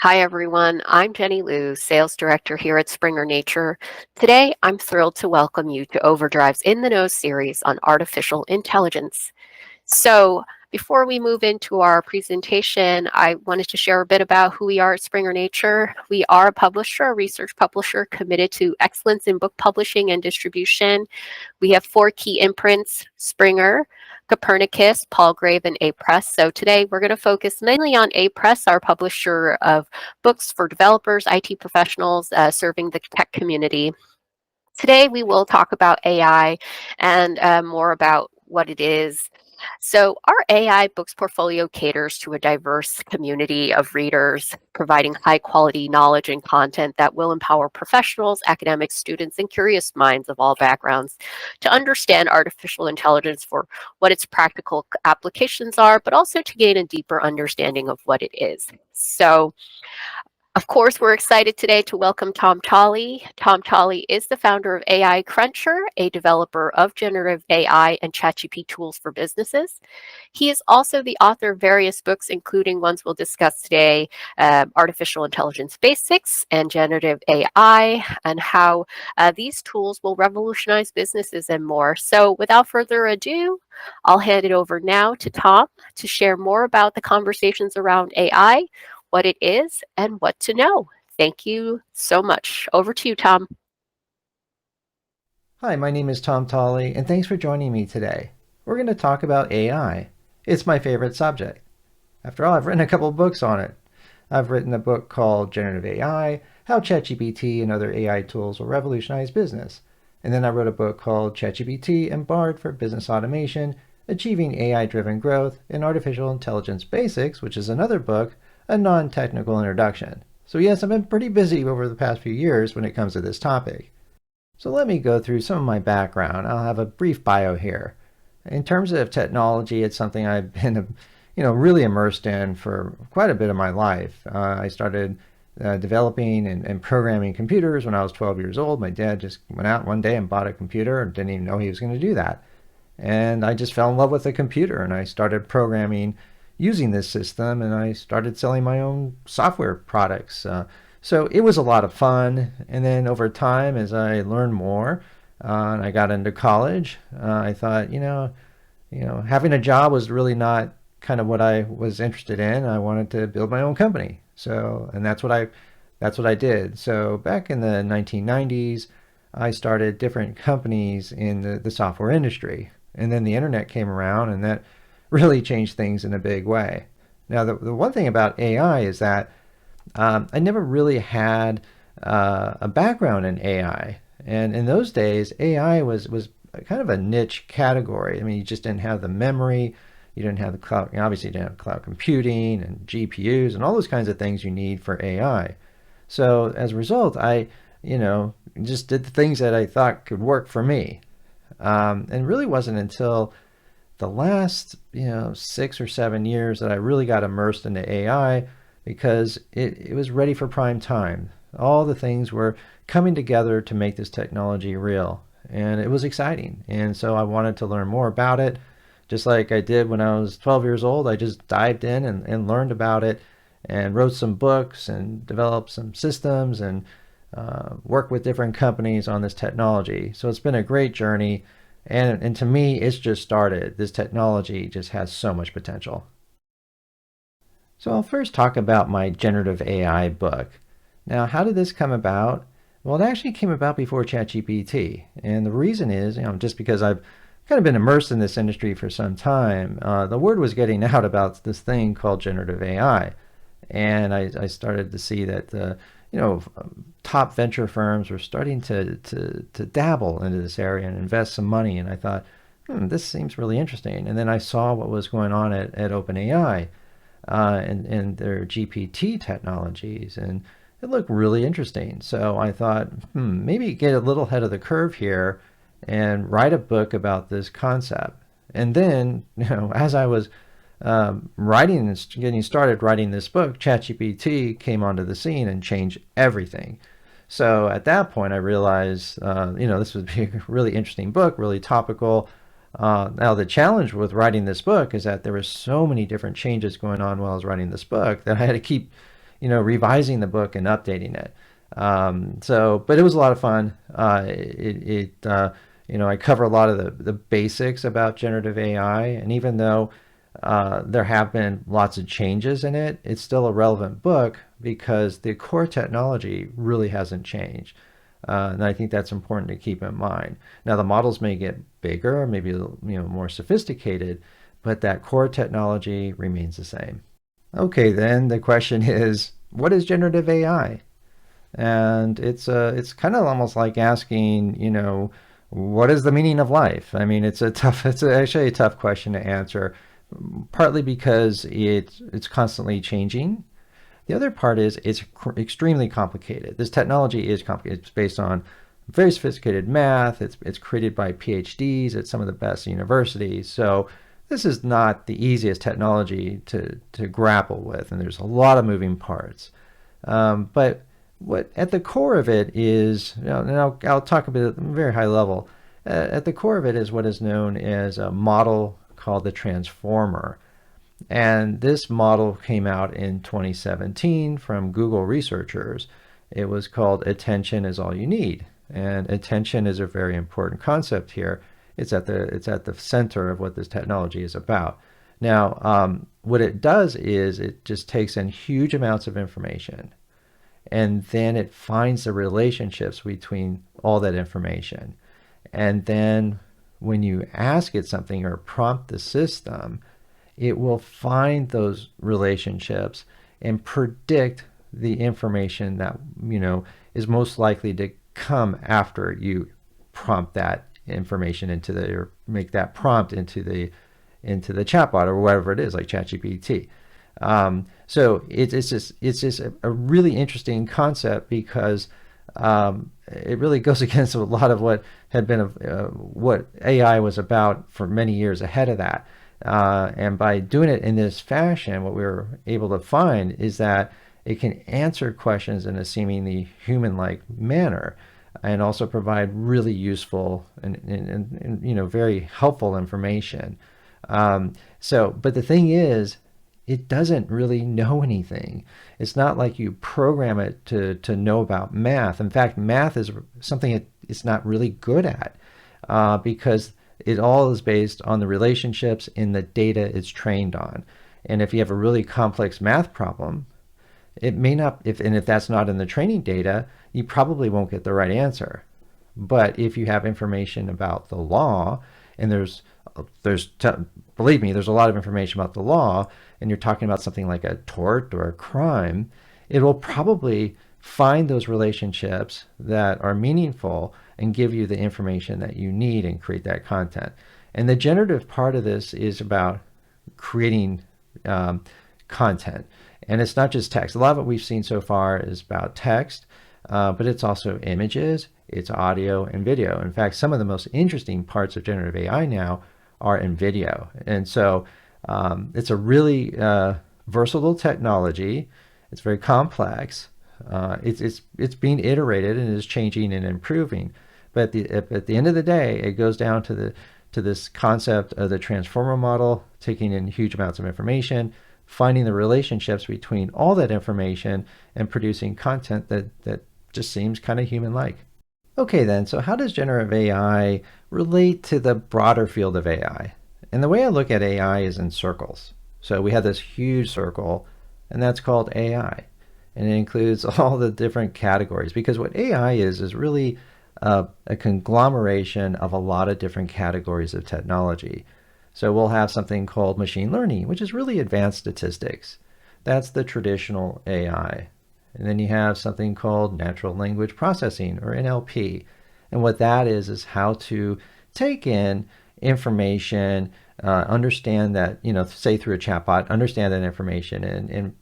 Hi, everyone. I'm Jenny Liu, Sales Director here at Springer Nature. Today, I'm thrilled to welcome you to Overdrive's In the Know series on artificial intelligence. So, before we move into our presentation, I wanted to share a bit about who we are at Springer Nature. We are a publisher, a research publisher committed to excellence in book publishing and distribution. We have four key imprints: Springer, Copernicus, Palgrave, and A-Press. So today we're going to focus mainly on A-Press, our publisher of books for developers, IT professionals serving the tech community. Today we will talk about AI and more about what it is. So our AI books portfolio caters to a diverse community of readers, providing high quality knowledge and content that will empower professionals, academics, students, and curious minds of all backgrounds to understand artificial intelligence for what its practical applications are, but also to gain a deeper understanding of what it is. So of course, we're excited today to welcome Tom Tolley. Tom Tolley is the founder of AI Cruncher, a developer of generative AI and ChatGPT tools for businesses. He is also the author of various books, including ones we'll discuss today, Artificial Intelligence Basics and Generative AI, and how these tools will revolutionize businesses and more. So without further ado, I'll hand it over now to Tom to share more about the conversations around AI, what it is, and what to know. Thank you so much. Over to you, Tom. Hi, my name is Tom Tolley, and thanks for joining me today. We're going to talk about AI. It's my favorite subject. After all, I've written a couple of books on it. I've written a book called Generative AI, How ChatGPT and Other AI Tools Will Revolutionize Business. And then I wrote a book called ChatGPT and Bard for Business Automation, Achieving AI-Driven Growth in Artificial Intelligence Basics, which is another book, a non-technical introduction. So yes, I've been pretty busy over the past few years when it comes to this topic. So let me go through some of my background. I'll have a brief bio here. In terms of technology, it's something I've been, really immersed in for quite a bit of my life. I started developing and programming computers when I was 12 years old. My dad just went out one day and bought a computer and didn't even know he was going to do that. And I just fell in love with the computer and I started programming using this system and I started selling my own software products. So it was a lot of fun. And then over time, as I learned more and I got into college, I thought, having a job was really not kind of what I was interested in. I wanted to build my own company. So, and that's what I did. So back in the 1990s, I started different companies in the software industry. And then the internet came around and that really changed things in a big way. Now, the one thing about AI is that I never really had a background in AI. And in those days, AI was kind of a niche category. I mean, you just didn't have the memory. You didn't have the cloud, obviously you didn't have cloud computing and GPUs and all those kinds of things you need for AI. So as a result, I, just did the things that I thought could work for me. And really wasn't until the last, 6 or 7 years that I really got immersed into AI because it was ready for prime time. All the things were coming together to make this technology real. And it was exciting. And so I wanted to learn more about it. Just like I did when I was 12 years old, I just dived in and learned about it and wrote some books and developed some systems and worked with different companies on this technology. So it's been a great journey. And to me, it's just started. This technology just has so much potential. So I'll first talk about my generative AI book. Now, how did this come about? Well, it actually came about before ChatGPT. And the reason is, just because I've kind of been immersed in this industry for some time, the word was getting out about this thing called generative AI. And I started to see that, top venture firms were starting to dabble into this area and invest some money. And I thought, this seems really interesting. And then I saw what was going on at OpenAI and their GPT technologies, and it looked really interesting. So I thought, maybe get a little ahead of the curve here and write a book about this concept. And then, as I was writing and getting started writing this book, ChatGPT came onto the scene and changed everything. So at that point, I realized, this would be a really interesting book, really topical. Now, the challenge with writing this book is that there were so many different changes going on while I was writing this book that I had to keep, revising the book and updating it. But it was a lot of fun. I cover a lot of the basics about generative AI, and even though there have been lots of changes in it, it's still a relevant book because the core technology really hasn't changed. And I think that's important to keep in mind. Now, the models may get bigger, maybe more sophisticated, but that core technology remains the same. Okay, then the question is, what is generative AI? And it's kind of almost like asking, what is the meaning of life? I mean, it's actually a tough question to answer, partly because it's constantly changing. The other part is it's extremely complicated. This technology is complicated. It's based on very sophisticated math. It's created by PhDs at some of the best universities. So this is not the easiest technology to grapple with, and there's a lot of moving parts. But what at the core of it is, and I'll talk a bit at a very high level. At the core of it is what is known as a model called the transformer. And this model came out in 2017 from Google researchers. It was called Attention is All You Need. And attention is a very important concept here. It's at the center of what this technology is about. Now, what it does is it just takes in huge amounts of information, and then it finds the relationships between all that information. And then when you ask it something or prompt the system, it will find those relationships and predict the information that is most likely to come after you prompt that information or make that prompt into the chatbot or whatever it is, like ChatGPT. So it's just a really interesting concept because it really goes against a lot of what had been what AI was about for many years ahead of that. And by doing it in this fashion, what we were able to find is that it can answer questions in a seemingly human-like manner, and also provide really useful and very helpful information. But the thing is, it doesn't really know anything. It's not like you program it to know about math. In fact, math is something it's not really good at because it all is based on the relationships in the data it's trained on. And if you have a really complex math problem, it may not, if that's not in the training data, you probably won't get the right answer. But if you have information about the law, and believe me, there's a lot of information about the law, and you're talking about something like a tort or a crime, it will probably find those relationships that are meaningful and give you the information that you need and create that content. And the generative part of this is about creating content. And it's not just text. A lot of what we've seen so far is about text, but it's also images, it's audio and video. In fact, some of the most interesting parts of generative AI now are in video. And so it's a really versatile technology. It's very complex. It's being iterated and is changing and improving. But at the end of the day, it goes down to this concept of the transformer model, taking in huge amounts of information, finding the relationships between all that information, and producing content that just seems kind of human-like. Okay then, so how does generative AI relate to the broader field of AI? And the way I look at AI is in circles. So we have this huge circle, and that's called AI. And it includes all the different categories, because what AI is really a conglomeration of a lot of different categories of technology. So we'll have something called machine learning, which is really advanced statistics. That's the traditional AI. And then you have something called natural language processing, or NLP. And what that is how to take in information, understand that, say through a chatbot, understand that information and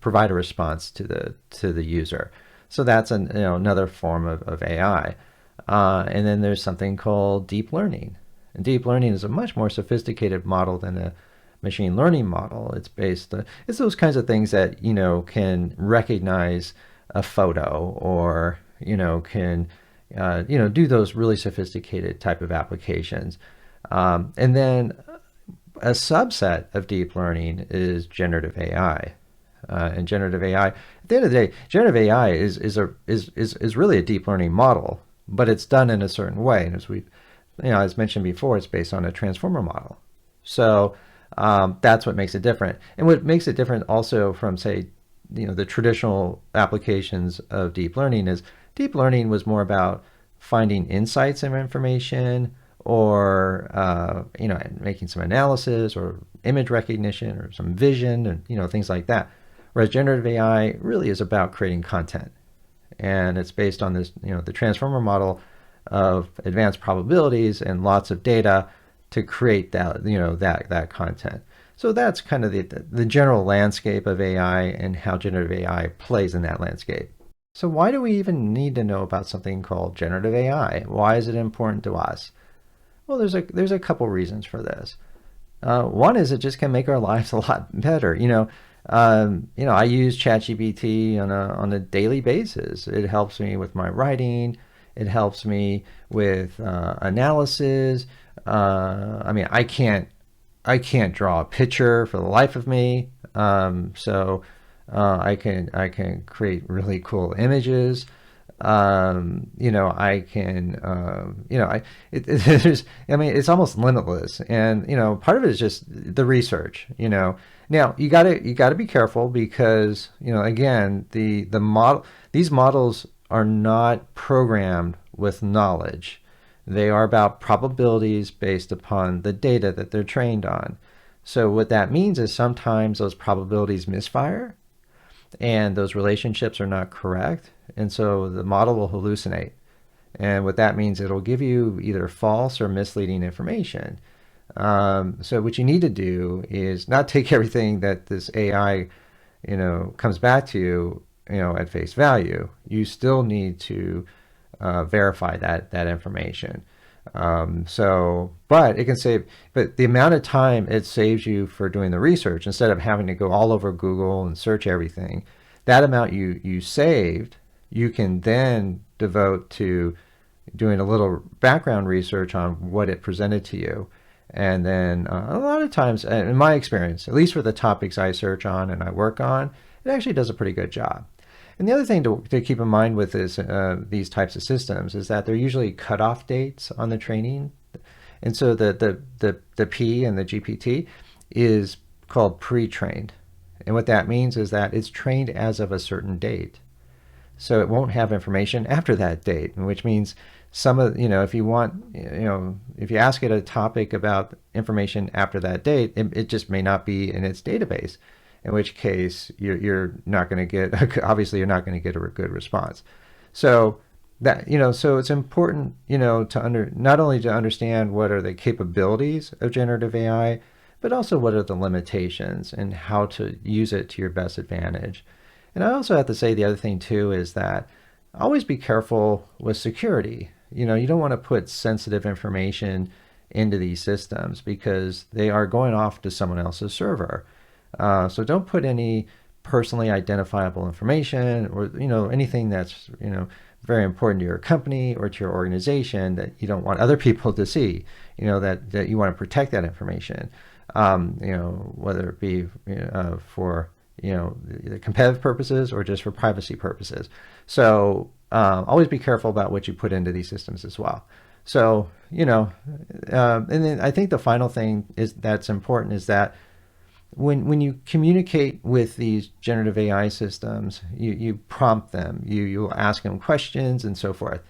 provide a response to the user. So that's another form of AI. And then there's something called deep learning. And deep learning is a much more sophisticated model than a machine learning model. It's those kinds of things that can recognize a photo, or can do those really sophisticated type of applications. And then a subset of deep learning is generative AI. in generative AI. At the end of the day, generative AI is really a deep learning model, but it's done in a certain way. And as mentioned before, it's based on a transformer model. So that's what makes it different. And what makes it different also from, say, the traditional applications of deep learning is deep learning was more about finding insights in information, or making some analysis or image recognition or some vision and things like that. Whereas generative AI really is about creating content, and it's based on this the transformer model of advanced probabilities and lots of data to create that content. So that's kind of the general landscape of AI and how generative AI plays in that landscape. So why do we even need to know about something called generative AI? Why is it important to us? Well, there's a couple reasons for this. One is it just can make our lives a lot better. I use ChatGPT on a daily basis. It helps me with my writing. It helps me with analysis. I can't draw a picture for the life of me. So I can create really cool images. I can, it's almost limitless. And, part of it is just the research. Now you gotta be careful because, again, these models are not programmed with knowledge. They are about probabilities based upon the data that they're trained on. So what that means is sometimes those probabilities misfire and those relationships are not correct. And so the model will hallucinate. And what that means, it'll give you either false or misleading information. So what you need to do is not take everything that this AI, comes back to you, at face value. You still need to verify that information. But it can save, but the amount of time it saves you for doing the research, instead of having to go all over Google and search everything, that amount you saved, you can then devote to doing a little background research on what it presented to you. And then a lot of times, in my experience, at least for the topics I search on and I work on, it actually does a pretty good job. And the other thing to keep in mind with these types of systems is that they're usually cutoff dates on the training. And so the P and the GPT is called pre-trained. And what that means is that it's trained as of a certain date. So it won't have information after that date, which means if you ask it a topic about information after that date, it just may not be in its database. In which case you're not going to get, obviously you're not going to get a good response. So so it's important, not only to understand what are the capabilities of generative AI, but also what are the limitations and how to use it to your best advantage. And I also have to say the other thing too is that always be careful with security. You don't want to put sensitive information into these systems because they are going off to someone else's server. So don't put any personally identifiable information or anything that's very important to your company or to your organization that you don't want other people to see. That you want to protect that information. Whether it be for the competitive purposes or just for privacy purposes. So always be careful about what you put into these systems as well. So and then I think the final thing that's important is that when you communicate with these generative AI systems, you prompt them, you'll ask them questions and so forth.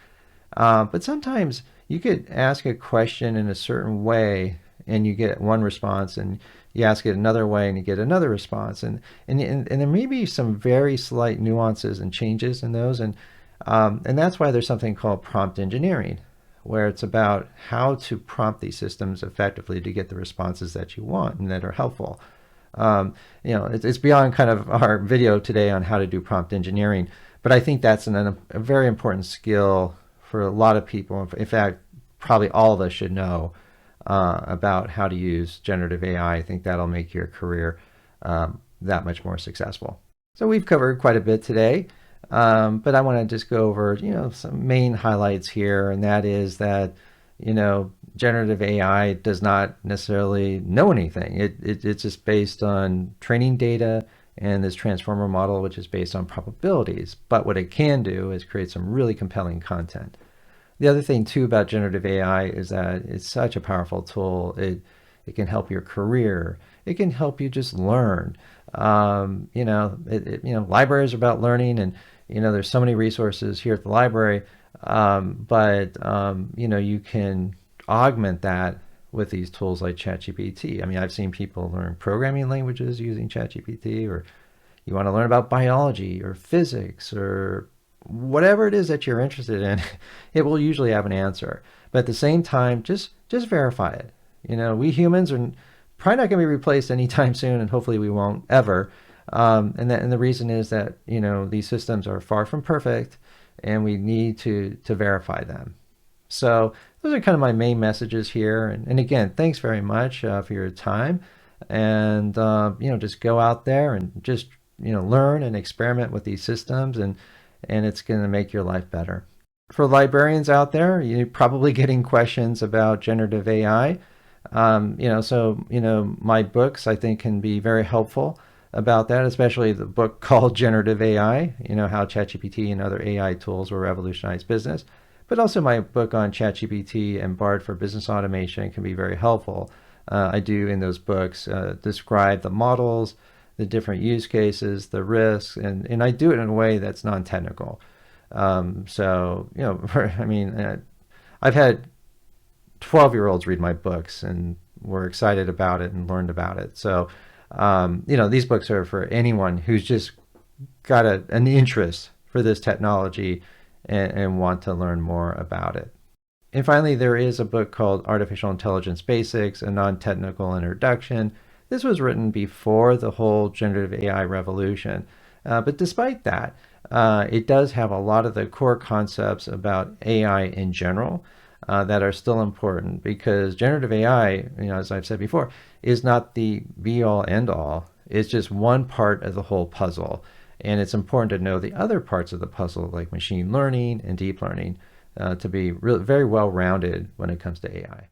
But sometimes you could ask a question in a certain way and you get one response, and you ask it another way and you get another response. And there may be some very slight nuances and changes in those. And that's why there's something called prompt engineering, where it's about how to prompt these systems effectively to get the responses that you want and that are helpful. It's beyond kind of our video today on how to do prompt engineering, but I think that's a very important skill for a lot of people. In fact, probably all of us should know about how to use generative AI. I think that'll make your career that much more successful. So we've covered quite a bit today, but I want to just go over some main highlights here, and that is that generative AI does not necessarily know anything. It's just based on training data and this transformer model, which is based on probabilities. But what it can do is create some really compelling content. The other thing too about generative AI is that it's such a powerful tool. It can help your career. It can help you just learn. Libraries are about learning, and there's so many resources here at the library. You can augment that with these tools like ChatGPT. I mean, I've seen people learn programming languages using ChatGPT, or you want to learn about biology or physics or whatever it is that you're interested in, it will usually have an answer. But at the same time, just verify it. We humans are probably not going to be replaced anytime soon, and hopefully we won't ever. And the reason is that these systems are far from perfect, and we need to verify them. So those are kind of my main messages here. And again, thanks very much for your time. And just go out there and just learn and experiment with these systems, and it's going to make your life better. For librarians out there, you're probably getting questions about generative AI. My books, I think, can be very helpful about that, especially the book called Generative AI, how ChatGPT and other AI tools will revolutionize business. But also my book on ChatGPT and Bard for business automation can be very helpful. I do in those books describe the models, the different use cases, the risks, and I do it in a way that's non-technical. I've had 12-year-olds read my books and were excited about it and learned about it. So, these books are for anyone who's just got an interest for this technology and want to learn more about it. And finally, there is a book called Artificial Intelligence Basics, a non-technical introduction. This was written before the whole generative AI revolution. But despite that, it does have a lot of the core concepts about AI in general that are still important, because generative AI, as I've said before, is not the be-all, end-all. It's just one part of the whole puzzle. And it's important to know the other parts of the puzzle, like machine learning and deep learning, to be very well-rounded when it comes to AI.